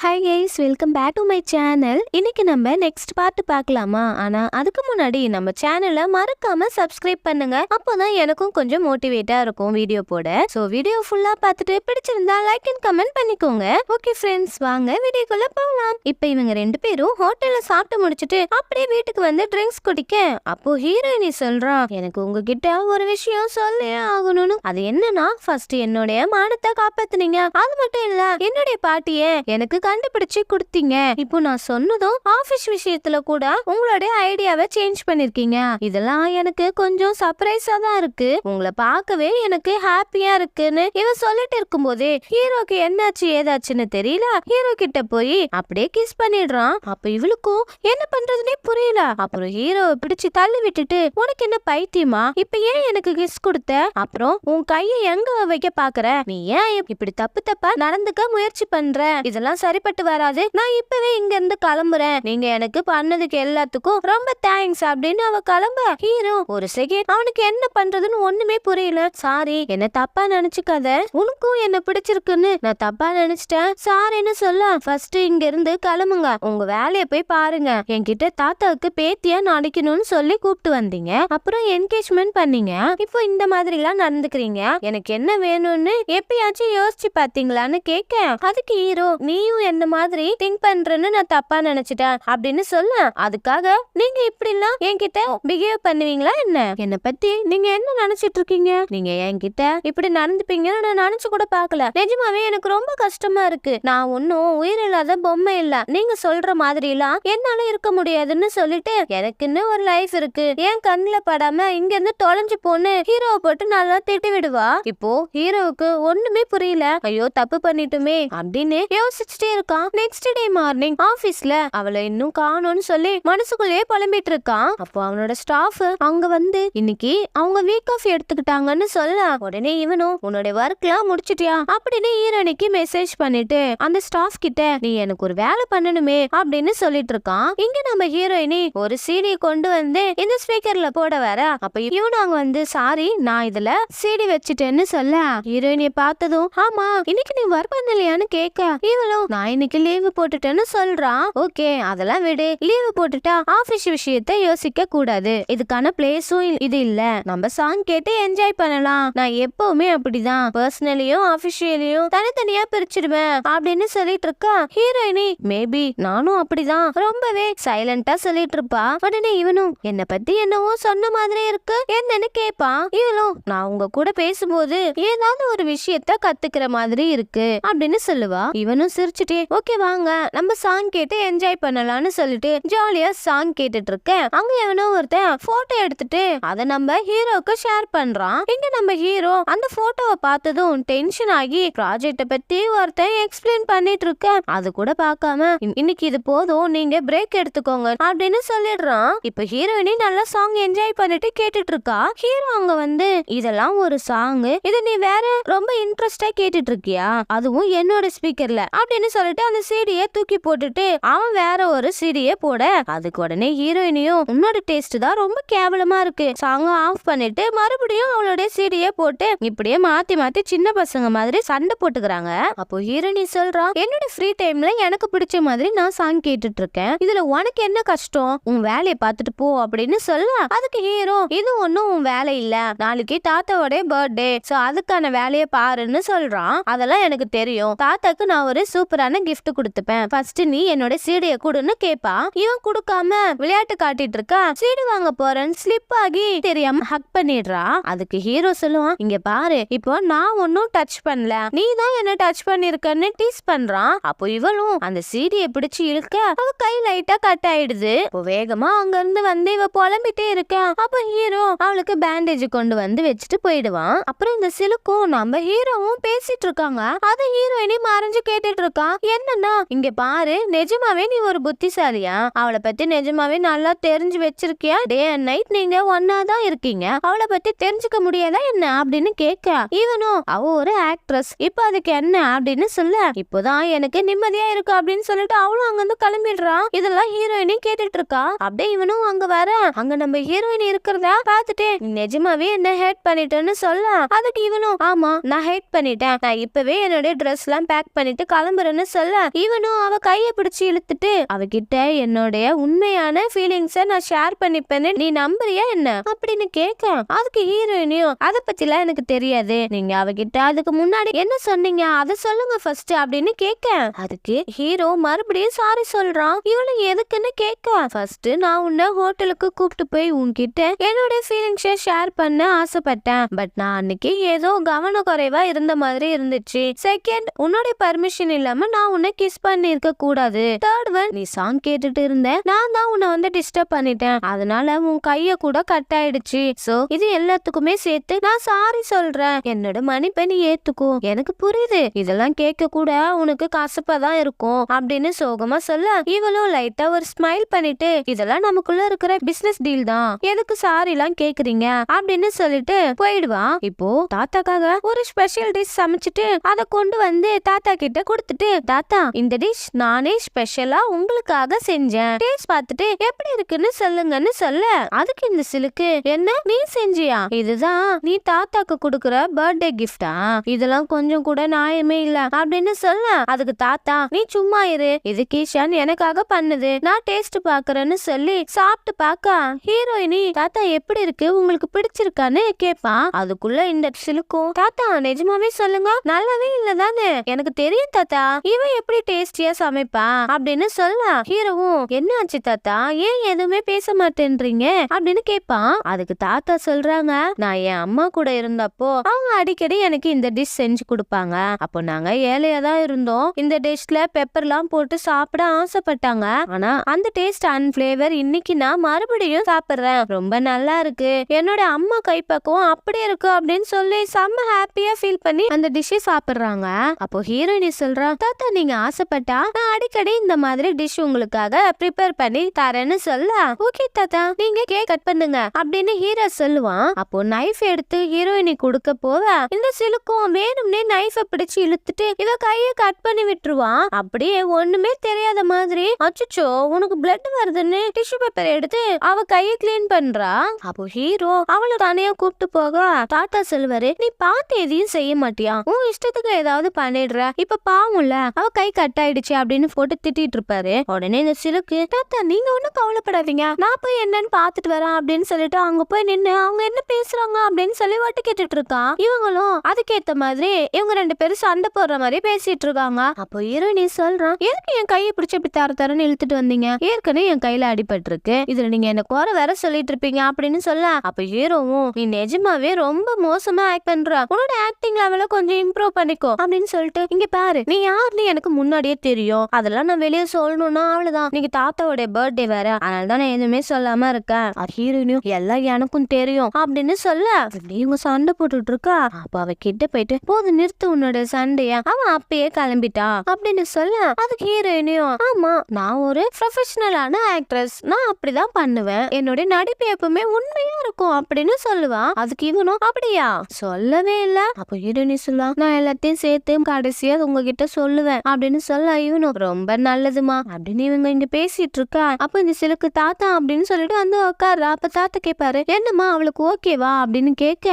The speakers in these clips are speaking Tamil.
Hi guys, welcome back to my channel. இன்னைக்கு நம்ம நெக்ஸ்ட் பார்ட் பார்க்கலாமா? ஆனா அதுக்கு முன்னாடி நம்ம சேனலை மறக்காம சப்ஸ்கிரைப் பண்ணுங்க. அப்போதான் எனக்கும் கொஞ்சம் மோட்டிவேட்டா இருக்கும் வீடியோ போட. சோ வீடியோ ஃபுல்லா பார்த்துட்டு பிடிச்சிருந்தா லைக் அண்ட் கமெண்ட் பண்ணிக்கோங்க. ஓகே ஃப்ரெண்ட்ஸ், வாங்க வீடியோக்குள்ள போகலாம். இப்போ இவங்க ரெண்டு பேரும் ஹோட்டல்ல சாப்பிட்டு முடிச்சிட்டு அப்படியே வீட்டுக்கு வந்து ட்ரிங்க்ஸ் குடிக்க, அப்போ ஹீரோயினி சொல்றா, எனக்கு உங்ககிட்ட ஒரு விஷயம் சொல்லே ஆகணும்னு. அது என்னன்னா, ஃபர்ஸ்ட் என்னுடைய மானத்தை காப்பாத்துனீங்க, அது மட்டும் இல்ல என்னுடைய பாட்டிய எனக்கு கண்டுபிடிச்சு கொடுத்தீங்க. இப்போ நான் சொன்னதும் ஆபீஸ் விஷயத்துல கூட உங்களுடைய ஐடியாவை சேஞ்ச் பண்ணிருக்கீங்க. இதெல்லாம் எனக்கு கொஞ்சம் சர்ப்ரைஸா தான் இருக்கு. உங்களை பார்க்கவே எனக்கு ஹாப்பியா இருக்குன்னு இவன் சொல்லிட்டு இருக்கும் போதே ஹீரோக்கு என்னாச்சு ஏதாச்சுன்னு தெரியல. ஹீரோ கிட்ட போய் அப்படியே கிஸ் பண்ணிடுறான். அப்ப இவளுக்கும் என்ன பண்றதுன்னே புரியல. அப்புறம் ஹீரோவை பிடிச்சு தள்ளி விட்டுட்டு, உனக்கு என்ன பைத்தியமா, இப்ப ஏன் எனக்கு கிஸ் கொடுத்த, அப்புறம் உன் கையை எங்க வைக்க பாக்குற, நீ ஏன் இப்படி தப்பு தப்பா நடந்துக்க முயற்சி பண்ற, இதெல்லாம் சரிப்பட்டு வராது, நான் இப்பவே இங்க இருந்து கிளம்புறேன், நீங்க எனக்கு பண்ணதுக்கு எல்லாத்துக்கும் ரொம்ப தேங்க்ஸ் அப்படின்னு அவ கிளம்ப, ஹீரோ ஒரு செகண்ட் அவனுக்கு என்ன பண்றதுன்னு ஒண்ணுமே புரியல. சாரி, என்ன தப்பா நினைச்சுக்காத, உனக்கும் என்ன பிடிச்சிருக்குன்னு நான் தப்பா நினைச்சிட்டேன், சாரின்னு சொல்ல, ஃபர்ஸ்ட் இங்க இருந்து கிளம்புங்க, உங்க வேலையை போய் பாருங்க, என்கிட்ட தாத்தாவுக்கு பேத்தியா நடிக்கணும்னு சொல்லி கூப்பிட்டு வந்தீங்க, அப்புறம் என்கேஜ்மெண்ட் பண்ணீங்க, இப்போ இந்த மாதிரி எல்லாம் நடந்துக்கிறீங்க, எனக்கு என்ன வேணும்னு எப்பயாச்சும் யோசிச்சு பாத்தீங்களான்னு கேட்க, அதுக்கு ஹீரோ, நீயும் என்ன மாதிரி திங்க் பண்றேன்னு நான் தப்பா நினைச்சிட்டேன் அப்படின்னு சொல்ல, அதுக்காக நீங்க இப்படி எல்லாம் என்கிட்ட பிஹேவ் பண்ணுவீங்களா என்ன, என்ன பத்தி நீங்க என்ன நினைச்சிட்டு இருக்கீங்க, நீங்க என்கிட்ட இப்படி நடந்துப்பீங்கன்னு நான் நினைச்சு கூட பாக்கல, நிஜமாவே எனக்கு ரொம்ப கஷ்டமா இருக்கு, நான் ஒன்னும் உயிரில்லாத பொம்மை இல்ல, நீங்க சொல்ற மாதிரி எல்லாம் என்னால இருக்க முடியாதுன்னு சொல்லிட்டு, எனக்குன்னு ஒரு லைஃப் இருக்கு, என் கண்ணுல படாம இங்க இருந்து தொலைஞ்சு போன்னு ஹீரோவை போட்டு நல்லா திட்டி விடுவா. இப்போ ஹீரோவுக்கு ஒண்ணுமே புரியல, ஐயோ தப்பு பண்ணிட்டுமே அப்படின்னு யோசிச்சுட்டே இருக்கான். நெக்ஸ்ட் டே மார்னிங் ஆபீஸ்ல அவளை இன்னும் காணோம்னு சொல்லி மனசுக்குள்ளேயே புலம்பிட்டு இருக்கான். அப்போ அவனோட ஸ்டாஃப் அங்க வந்து இன்னைக்கு அவங்க வீக் ஆஃப் எடுத்துக்கிட்டாங்கன்னு சொல்ல, உடனே இவனும் உன்னோட ஒர்க்லாம் முடிச்சிட்டியா அப்படின்னு ஹீரோனிக்கு மெசேஜ் பண்ணிட்டு அந்த ஸ்டாஃப் கிட்ட, நீ எனக்கு ஒரு வேலை பண்ணணுமே அப்படின்னு சொல்லிட்டு இருக்கான். இங்க நம்ம ஹீரோயினி ஒரு சிடி கொண்டு வந்து இந்த ஸ்பீக்கர்ல போட வர, அப்ப இவன் அங்க வந்து, சாரி நான் இதுல சிடி வச்சுட்டேன்னு சொல்ல, ஹீரோயினிய பார்த்ததும், ஆமா இன்னைக்கு நீ ஒர்க் பண்ணலையான்னு கேட்க, இவளும் நான் இன்னைக்கு லீவு போட்டுட்டேன்னு சொல்றான். ஓகே அதெல்லாம் விடு, லீவு போட்டுட்டா ஆபீஸ் விஷயத்தை யோசிக்க கூடாது, இதுக்கான பிளேஸும் இது இல்ல, நம்ம சாங் கேட்டு என்ஜாய் பண்ணலாம், நான் எப்பவுமே அப்படிதான் பர்சனலியும் ஆபீஷியலையும் தனித்தனியா பிரிச்சிடுவேன் அப்படின்னு சொல்லிட்டு இருக்கா. ஹீரோயினி, மேபி நானும் அப்படிதான் ரொம்பவே சைலண்டா சொல்லிட்டு இருப்பா. உடனே இவனும், என்ன பத்தி என்னவோ சொன்ன மாதிரி இருக்கு என்னன்னு கேட்பான். இவளும், நான் உங்க கூட பேசும்போது ஏதாவது ஒரு விஷயத்த கத்துக்கிற மாதிரி இருக்கு அப்படின்னு சொல்லுவா. இவனும் சிரிச்சுட்டே, ஓகே வாங்க நம்ம சாங் கேட்டு என்ஜாய் பண்ணலாம்னு சொல்லிட்டு ஜாலியா சாங் கேட்டுட்டு இருக்க, அங்க எவனோ ஒருத்தன் போட்டோ எடுத்துட்டு அதை நம்ம ஹீரோக்கு ஷேர் பண்றான். இங்க நம்ம ஹீரோ அந்த போட்டோவை பார்த்ததும் டென்ஷன் ஆகி ப்ராஜெக்ட பத்தி ஒருத்தன் எக்ஸ்பிளைன் பண்ணிட்டு இருக்க, அது கூட பார்க்காம இன்னைக்கு இது போதும், நீங்க பிரேக் எடுத்துக்கோங்க அப்படின்னு சொல்லிடுறான். இப்ப ஹீரோயினி நல்லா சாங் என்ஜாய் பண்ணிட்டு கேட்டுட்டு இருக்கா. ஹீரோ அங்க வந்து, இதெல்லாம் ஒரு சாங், இது நீ வேற ரொம்ப இன்ட்ரெஸ்டா கேட்டுட்டு இருக்கியா, அதுவும் என்னோட ஸ்பீக்கர்ல அப்படின்னு சொல்லிட்டு அந்த சீடியை தூக்கி போட்டுட்டு அவன் வேற ஒரு சீடியை போட, அதுக்கு உடனே ஹீரோயினியும், உன்னோட டேஸ்ட் தான் ரொம்ப கேவலமா இருக்கு, சாங் ஆஃப் பண்ணிட்டு மறுபடியும் அவளுடைய சீடியை போட்டு இப்படியே மாத்தி மாத்தி சின்ன பசங்க மாதிரி சண்டை போட்டுக்கிறாங்க. அப்போ ஹீரோயினி சொல்றா, என்னோட ஃப்ரீ டைம்ல எனக்கு பிடிச்ச மாதிரி நான் சாங் கேட்டுட்டு இருக்கேன், இதுல உனக்கு என்ன கஷ்டம், உன் வேலையை பார்த்துட்டு போ அப்படின்னு சொல்ல, அதுக்கு ஹீரோ, இது ஒன்னும் உன் வேலை இல்ல, நாளைக்கு தாத்தாவோட பர்த்டே, சோ அதுக்கான வேலையை பாருன்னு சொல்றான். அதெல்லாம் எனக்கு தெரியும், தாத்தாக்கு நான் ஒரு சூப்பரான கிஃப்ட் கொடுத்துப்பேன், ஃபர்ஸ்ட் நீ என்னோட சீடியை கொடுன்னு கேப்பா. இவன் கொடுக்காம விளையாட்டு காட்டிட்டு இருக்கா. சீடி வாங்க போறேன்னு ஸ்லிப் ஆகி தெரியாம ஹக் பண்ணிடுறா. அதுக்கு ஹீரோ சொல்லுவான், இங்க பாரு இப்போ நான் ஒன்னும் டச் பண்ணல, நீ தான் என்ன டச் பண்ணிருக்கன்னு டீஸ் பண்றான். அப்போ இவளும் அந்த சீடியை பிடிச்சு இழுக்க அவ கை லைட்டா கட் ஆயிடுது. இப்போ வேகமா அங்க இருந்து வந்து இவ புலம்பிட்டே இருக்க. அப்போ ஹீரோ அவளுக்கு பேண்டேஜ் கொண்டு வந்து வச்சுட்டு போயிடுவான். அப்புறம் இந்த சிலுக்கும் நம்ம ஹீரோவும் பேசிட்டு இருக்காங்க. அதை ஹீரோயினி மறைஞ்சு கேட்டுட்டு இருக்கா. என்னன்னா, இங்க பாரு நிஜமாவே நீ ஒரு புத்திசாலியா, அவளை பத்தி நிஜமாவே நல்லா தெரிஞ்சு வச்சிருக்கியா, டே அண்ட் நைட் நீங்க ஒன்னாதான் இருக்கீங்க, அவளை பத்தி தெரிஞ்சுக்க முடியாதா என்ன அப்படின்னு கேட்க, இவனும் அவ ஒரு ஆக்ட்ரஸ், இப்ப அதுக்கு என்ன அப்படின்னு சொல்ல, இப்போதான் எனக்கு நிம்மதியா இருக்கு அப்படின்னு சொல்லிட்டு அவளும் அங்க இருந்து கிளம்பிடுறான். இதெல்லாம் ஹீரோயினி கேட்டுட்டு இருக்கா. அப்படியே இவனும் அங்க வர, அங்க நம்ம ஹீரோயின் இருக்கிறதா பாத்துட்டு, நிஜமாவே என்ன ஹேட் பண்ணிட்டேன்னு சொல்ல, அதுக்கு இவனும், ஆமா நான் ஹேட் பண்ணிட்டேன், நான் இப்பவே என்னோட ட்ரெஸ் எல்லாம் பேக் பண்ணிட்டு கிளம்புறேன்னு சொல்ல இவனும் அவ கைய பிடிச்சு இழுத்துட்டு அவகிட்ட என்னுடைய உண்மையான ஃபீலிங்ஸ நான் ஷேர் பண்ணிப்பேன்னு நீ நம்புறியா என்ன அப்படின்னு கேட்க அதுக்கு ஹீரோயினியும் அத பத்திலாம் எனக்கு தெரியாது, நீங்க அவகிட்ட அதுக்கு முன்னாடி என்ன சொன்னீங்க அத சொல்லுங்க ஃபர்ஸ்ட் அப்படின்னு கேட்க அதுக்கு ஹீரோ மறுபடியும் சாரி சொல்றான். இவளு எதுக்குன்னு கேட்க ஃபர்ஸ்ட் நான் உன்னை ஹோட்டலுக்கு கூப்பிட்டு போய் உன்கிட்ட என்னோட ஃபீலிங்ஸை ஷேர் பண்ண ஆசைப்பட்டேன். பட் நான் அன்னைக்கு ஏதோ கவனக்குறைவா இருந்த மாதிரி இருந்துச்சு. செகண்ட் உன்னோட பர்மிஷன் இல்லாம நான் உன்னை கிஸ் பண்ணி இருக்க கூடாது. தேர்ட் ஒன் நீ சாங் கேட்டுட்டு இருந்த, நான் தான் உன்னை வந்து டிஸ்டர்ப் பண்ணிட்டேன், அதனால உன் கைய கூட கட் ஆயிடுச்சு. சோ இது எல்லாத்துக்குமே சேர்த்து நான் சாரி சொல்றேன், என்னோட மன்னிப்பை நீ ஏத்துக்கோ. எனக்கு புரியுது இதெல்லாம் கேட்க கூட உனக்கு கசப்பாதான் இருக்கும் அப்படின்னு சோகமா சொல்ல இவளும் லைட்டா ஒரு ஸ்மைல் பண்ணிட்டு இதெல்லாம் நமக்குள்ள இருக்கிற பிசினஸ் டீல் தான், எதுக்கு சாரி எல்லாம் கேக்குறீங்க அப்படின்னு சொல்லிட்டு போயிடுவா. இப்போ தாத்தாக்காக ஒரு ஸ்பெஷல் டிஷ் சமைச்சிட்டு அதை கொண்டு வந்து தாத்தா கிட்ட கொடுத்துட்டு தாத்தா இந்த டிஷ் நானே ஸ்பெஷலா உங்களுக்காக செஞ்சேன், டேஸ்ட் பார்த்துட்டு எப்படி இருக்குன்னு சொல்லுங்கன்னு சொல்ல அதுக்கு இந்த சிலுக்கு என்ன நீ செஞ்சியா, இதுதான் நீ தாத்தாக்கு கொடுக்கற பர்த்டே கிஃப்டா, இதெல்லாம் கொஞ்சம் கூட நியாயமே இல்ல அப்படின்னு சொல்ல அதுக்கு தாத்தா நீ சும்மா இரு, இது கிஷன் எனக்காக பண்ணுது, நான் டேஸ்ட் பாக்குறேன்னு சொல்லி சாப்பிட்டு பாக்க ஹீரோயினி தாத்தா எப்படி இருக்கு உங்களுக்கு பிடிச்சிருக்கான்னு கேப்பா. அதுக்குள்ள இந்த சிலுக்கும் தாத்தா நிஜமாவே சொல்லுங்க நல்லாவே இல்லதானே, எனக்கு தெரியும் தாத்தா இவன் எப்படி டேஸ்டியா சமைப்பா அப்படின்னு சொல்ல ஹீரோவும் என்ன ஆச்சு தாத்தா ஏன் எதுவுமே பேச மாட்டேன்றீங்க அப்படின்னு கேட்பான். அதுக்கு தாத்தா சொல்றாங்க நான் என் அம்மா கூட இருந்தப்போ அவங்க அடிக்கடி எனக்கு இந்த டிஷ் செஞ்சு கொடுப்பாங்க, அப்போ நாங்க ஏழையா தான் இருந்தோம், இந்த டிஷ்ல பெப்பர்லாம் போட்டு சாப்பிட ஆசைப்பட்டாங்க, ஆனா அந்த டேஸ்ட் அண்ட் பிளேவர் இன்னைக்கு நான் மறுபடியும் சாப்பிடுறேன், ரொம்ப நல்லா இருக்கு, என்னோட அம்மா கைப்பக்குவம் அப்படி இருக்கு அப்படின்னு சொல்லி செம்ம ஹாப்பியா ஃபீல் பண்ணி அந்த டிஷ்ஷை சாப்பிடுறாங்க. அப்போ ஹீரோயினி சொல்றா தாத்தா நீங்க ஆசைப்பட்டா நான் அடிக்கடி இந்த மாதிரி டிஷ் உங்களுக்காக ப்ரிப்பேர் பண்ணி தரேன்னு சொல்ல ஓகே தாத்தா நீங்க கேக் கட் பண்ணுங்க அப்படின்னு ஹீரோ சொல்லுவான். அப்போ நைஃப் எடுத்து ஹீரோயினி கொடுக்க போவ இந்த சிலுக்கும் வேணும்னே நைஃப பிடிச்சு இழுத்துட்டு இவ கைய கட் பண்ணி விட்டுருவான். அப்படியே ஒண்ணுமே தெரியாத மாதிரி அச்சச்சோ உனக்கு பிளட் வருதுன்னு டிஷ்யூ பேப்பர் எடுத்து அவ கைய கிளீன் பண்றா. அப்போ ஹீரோ அவளை தனியா கூப்பிட்டு போக தாத்தா சொல்வாரு நீ பார்த்து எதையும் செய்ய மாட்டியா, உன் இஷ்டத்துக்கு ஏதாவது பண்ணிடுற, இப்ப பாவம்ல அவ கை கட் ஆயிடுச்சு அப்படின்னு போட்டு திட்டிட்டு இருப்பாரு. உடனே இந்த சிலுக்கு தாத்தா நீங்க ஒண்ணும் கவலைப்படாதீங்க நான் போய் என்னன்னு பாத்துட்டு வரேன் அப்படின்னு சொல்லிட்டு அங்க போய் நின்னு அவங்க என்ன பேசுறாங்க அப்படின்னு சொல்லி வட்டு கேட்டுட்டு இருக்கா. இவங்களும் அதுக்கேத்த மாதிரி இவங்க ரெண்டு பேரும் சண்டை போடுற மாதிரி பேசிட்டு இருக்காங்க. அப்போ ஹீரோயினி சொல்றான் எதுக்கு என் கையை பிடிச்சி இப்படி தர தரன்னு இழுத்துட்டு வந்தீங்க, ஏற்கனவே என் கையில அடிபட்டு இருக்கு, இதுல நீங்க என்ன குறை வேற சொல்லிட்டு இருப்பீங்க அப்படின்னு சொல்ல அப்ப ஹீரோவும் நீ நிஜமாவே ரொம்ப மோசமா ஆக்ட் பண்ற, உன்னோட ஆக்டிங் லெவல கொஞ்சம் இம்ப்ரூவ் பண்ணிக்கோ அப்படின்னு சொல்லிட்டு இங்க பாரு நீ யாருன்னு எனக்கு முன்னாடியே தெரியும், அதெல்லாம் நான் வெளியே சொல்லணும்னா அவ்வளவுதான், நீங்க தாத்தாவோட பர்த்டே வேற அதனாலதான் நான் எதுவுமே சொல்லாம இருக்கேன், ஹீரோயினும் எல்லாம் எனக்கும் தெரியும் அப்படின்னு சொல்ல இவங்க சண்டை போட்டுட்டு இருக்கா. அப்ப அவ கிட்ட போயிட்டு போது நிறுத்து உன்னோட சண்டைய, அவன் அப்பயே கிளம்பிட்டா அப்படின்னு சொல்ல அதுக்கு ஹீரோயினியும் ஆமா நான் ஒரு ப்ரொஃபஷனலான ஆக்ட்ரஸ், நான் அப்படிதான் பண்ணுவேன், என்னோட நடிப்பு எப்பவுமே உண்மையா இருக்கும் அப்படின்னு சொல்லுவான். அதுக்கு இவனும் அப்படியா சொல்லவே இல்ல. அப்ப ஹீரோயினி சொல்லா நான் எல்லாத்தையும் சேர்த்து கடைசியா உங்ககிட்ட சொல்லுவேன் அப்படின்னு சொல்ல இவனும் ரொம்ப நல்லதுமா அப்படின்னு இவங்க இங்க பேசிட்டு இருக்கா. அப்ப இந்த சிலுக்கு தாத்தா அப்படின்னு சொல்லிட்டு வந்து உட்காரு. அப்ப தாத்தா கேட்பாரு என்னம்மா அவளுக்கு ஓகேவா அப்படின்னு கேட்க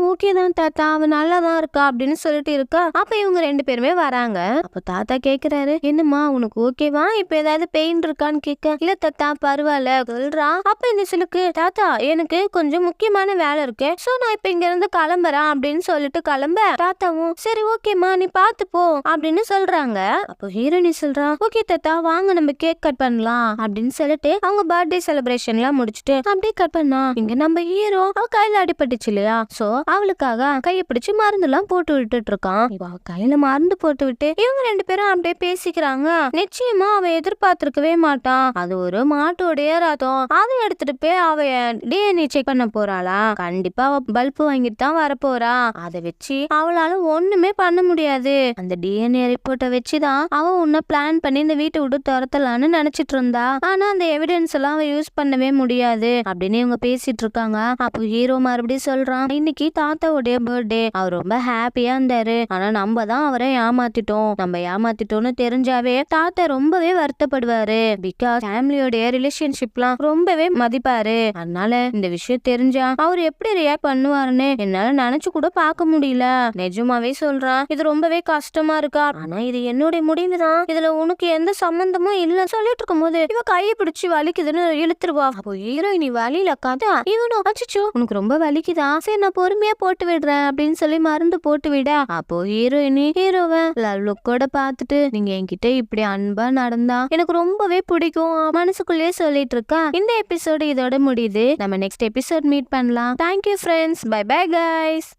ஓகே தான் தாத்தா அவ நல்லாதான் இருக்கா அப்படின்னு சொல்லிட்டு இருக்கா. அப்ப இவங்க ரெண்டு பேருமே வராங்க. அப்ப தாத்தா கேக்குறாரு என்னம்மா உனக்கு ஓகேவா, இப்ப ஏதாவது பெயின் இருக்கான்னு கேட்க இல்ல தாத்தா பரவாயில்ல சொல்றா. அப்ப இந்த சிலுக்கு தாத்தா எனக்கு கொஞ்சம் முக்கியமான வேலை இருக்கு, சோ நான் இப்ப இங்க இருந்து கிளம்புறேன் அப்படின்னு சொல்லிட்டு கிளம்ப தாத்தாவும் சரி ஓகேம்மா நீ பாத்து போ அப்படின்னு சொல்றாங்க. அப்போ ஹீரோயினி சொல்றா ஓகே தாத்தா வாங்க நம்ம கேக் கட் பண்ணலாம் அப்படின்னு சொல்லிட்டு அவங்க பர்த்டே செலிப்ரேஷன் எல்லாம் முடிச்சுட்டு அப்படியே கட் பண்ணா இங்க நம்ம ஹீரோ அவ கையில அடிபட்டுச்சு இல்லையா, சோ அவளுக்காக கையை பிடிச்சு மருந்து எல்லாம் போட்டு விட்டுட்டு இருக்கான். அவ கையில மருந்து போட்டு விட்டு இவங்க ரெண்டு பேரும் அப்படியே பேசிக்கிறாங்க. நிச்சயமா அவ எதிர்பார்த்திருக்கவே மாட்டான், அது ஒரு மாட்டோடைய ரத்தம், அதை எடுத்துட்டு போய் அவ டிஎன்ஏ செக் பண்ண போறாளா, கண்டிப்பா அவ பல்ப் வாங்கிட்டு தான் வரப்போறா, அதை வச்சு அவளால ஒண்ணுமே பண்ண முடியாது, அந்த டிஎன்ஏ ரிப்போர்ட்டை வச்சுதான் அவ உன்ன பிளான் பண்ணி இந்த வீட்டை விட்டு துரத்தலான்னு நினைச்சிட்டு இருந்தா, ஆனா அந்த எவிடன்ஸ் எல்லாம் அவ யூஸ் பண்ணவே முடியாது அப்படின்னு இவங்க பேசிட்டு இருக்காங்க. அப்போ ஹீரோ மறுபடியும் சொல்றான் இன்னைக்கு தாத்தாவுடைய பர்த்டே, அவர் ரொம்ப ஹாப்பியா இருந்தாரு, ஆனா நம்ம தான் அவரை ஏமாத்திட்டோம், நம்ம ஏமாத்திட்டோம்னு தெரிஞ்சாவே தாத்தா ரொம்பவே வருத்தப்படுவாரு, பிகாஸ் ஃபேமிலியோட ரிலேஷன்ஷிப்லாம் ரொம்பவே மதிப்பாரு, அதனால இந்த விஷயம் தெரிஞ்சா அவர் எப்படி ரியாக்ட் பண்ணுவாருன்னு என்னால நினைச்சு கூட பார்க்க முடியல, நிஜமாவே சொல்றான் இது ரொம்பவே கஷ்டமா இருக்கா, ஆனா இது என்னுடைய முடிவுதான், இதுல உனக்கு எந்த சம்பந்தமும் இல்ல சொல்லிட்டு இருக்கும்போது இவ கையை பிடிச்சு வலிக்குதுன்னு இழுத்துருவா. அப்போ ஹீரோயினி வலியில காத்தா இவனும் அச்சச்சோ உனக்கு ரொம்ப வலிக்குதா, சரி நான் பொறுமையா போட்டு விடுறேன் அப்படின்னு சொல்லி மருந்து போட்டு விட, அப்போ ஹீரோயினி ஹீரோவை லவ் லுக்கோட பார்த்துட்டு நீங்க என்கிட்ட இப்படி அன்பா நடந்தா எனக்கு ரொம்பவே பிடிக்கும் மனசுக்குள்ளேயே சொல்லிட்டு இருக்கா. இந்த எபிசோடு இதோட முடியுது. நம்ம நெக்ஸ்ட் எபிசோட் மீட் பண்ணலாம். Thank you friends. Bye bye guys.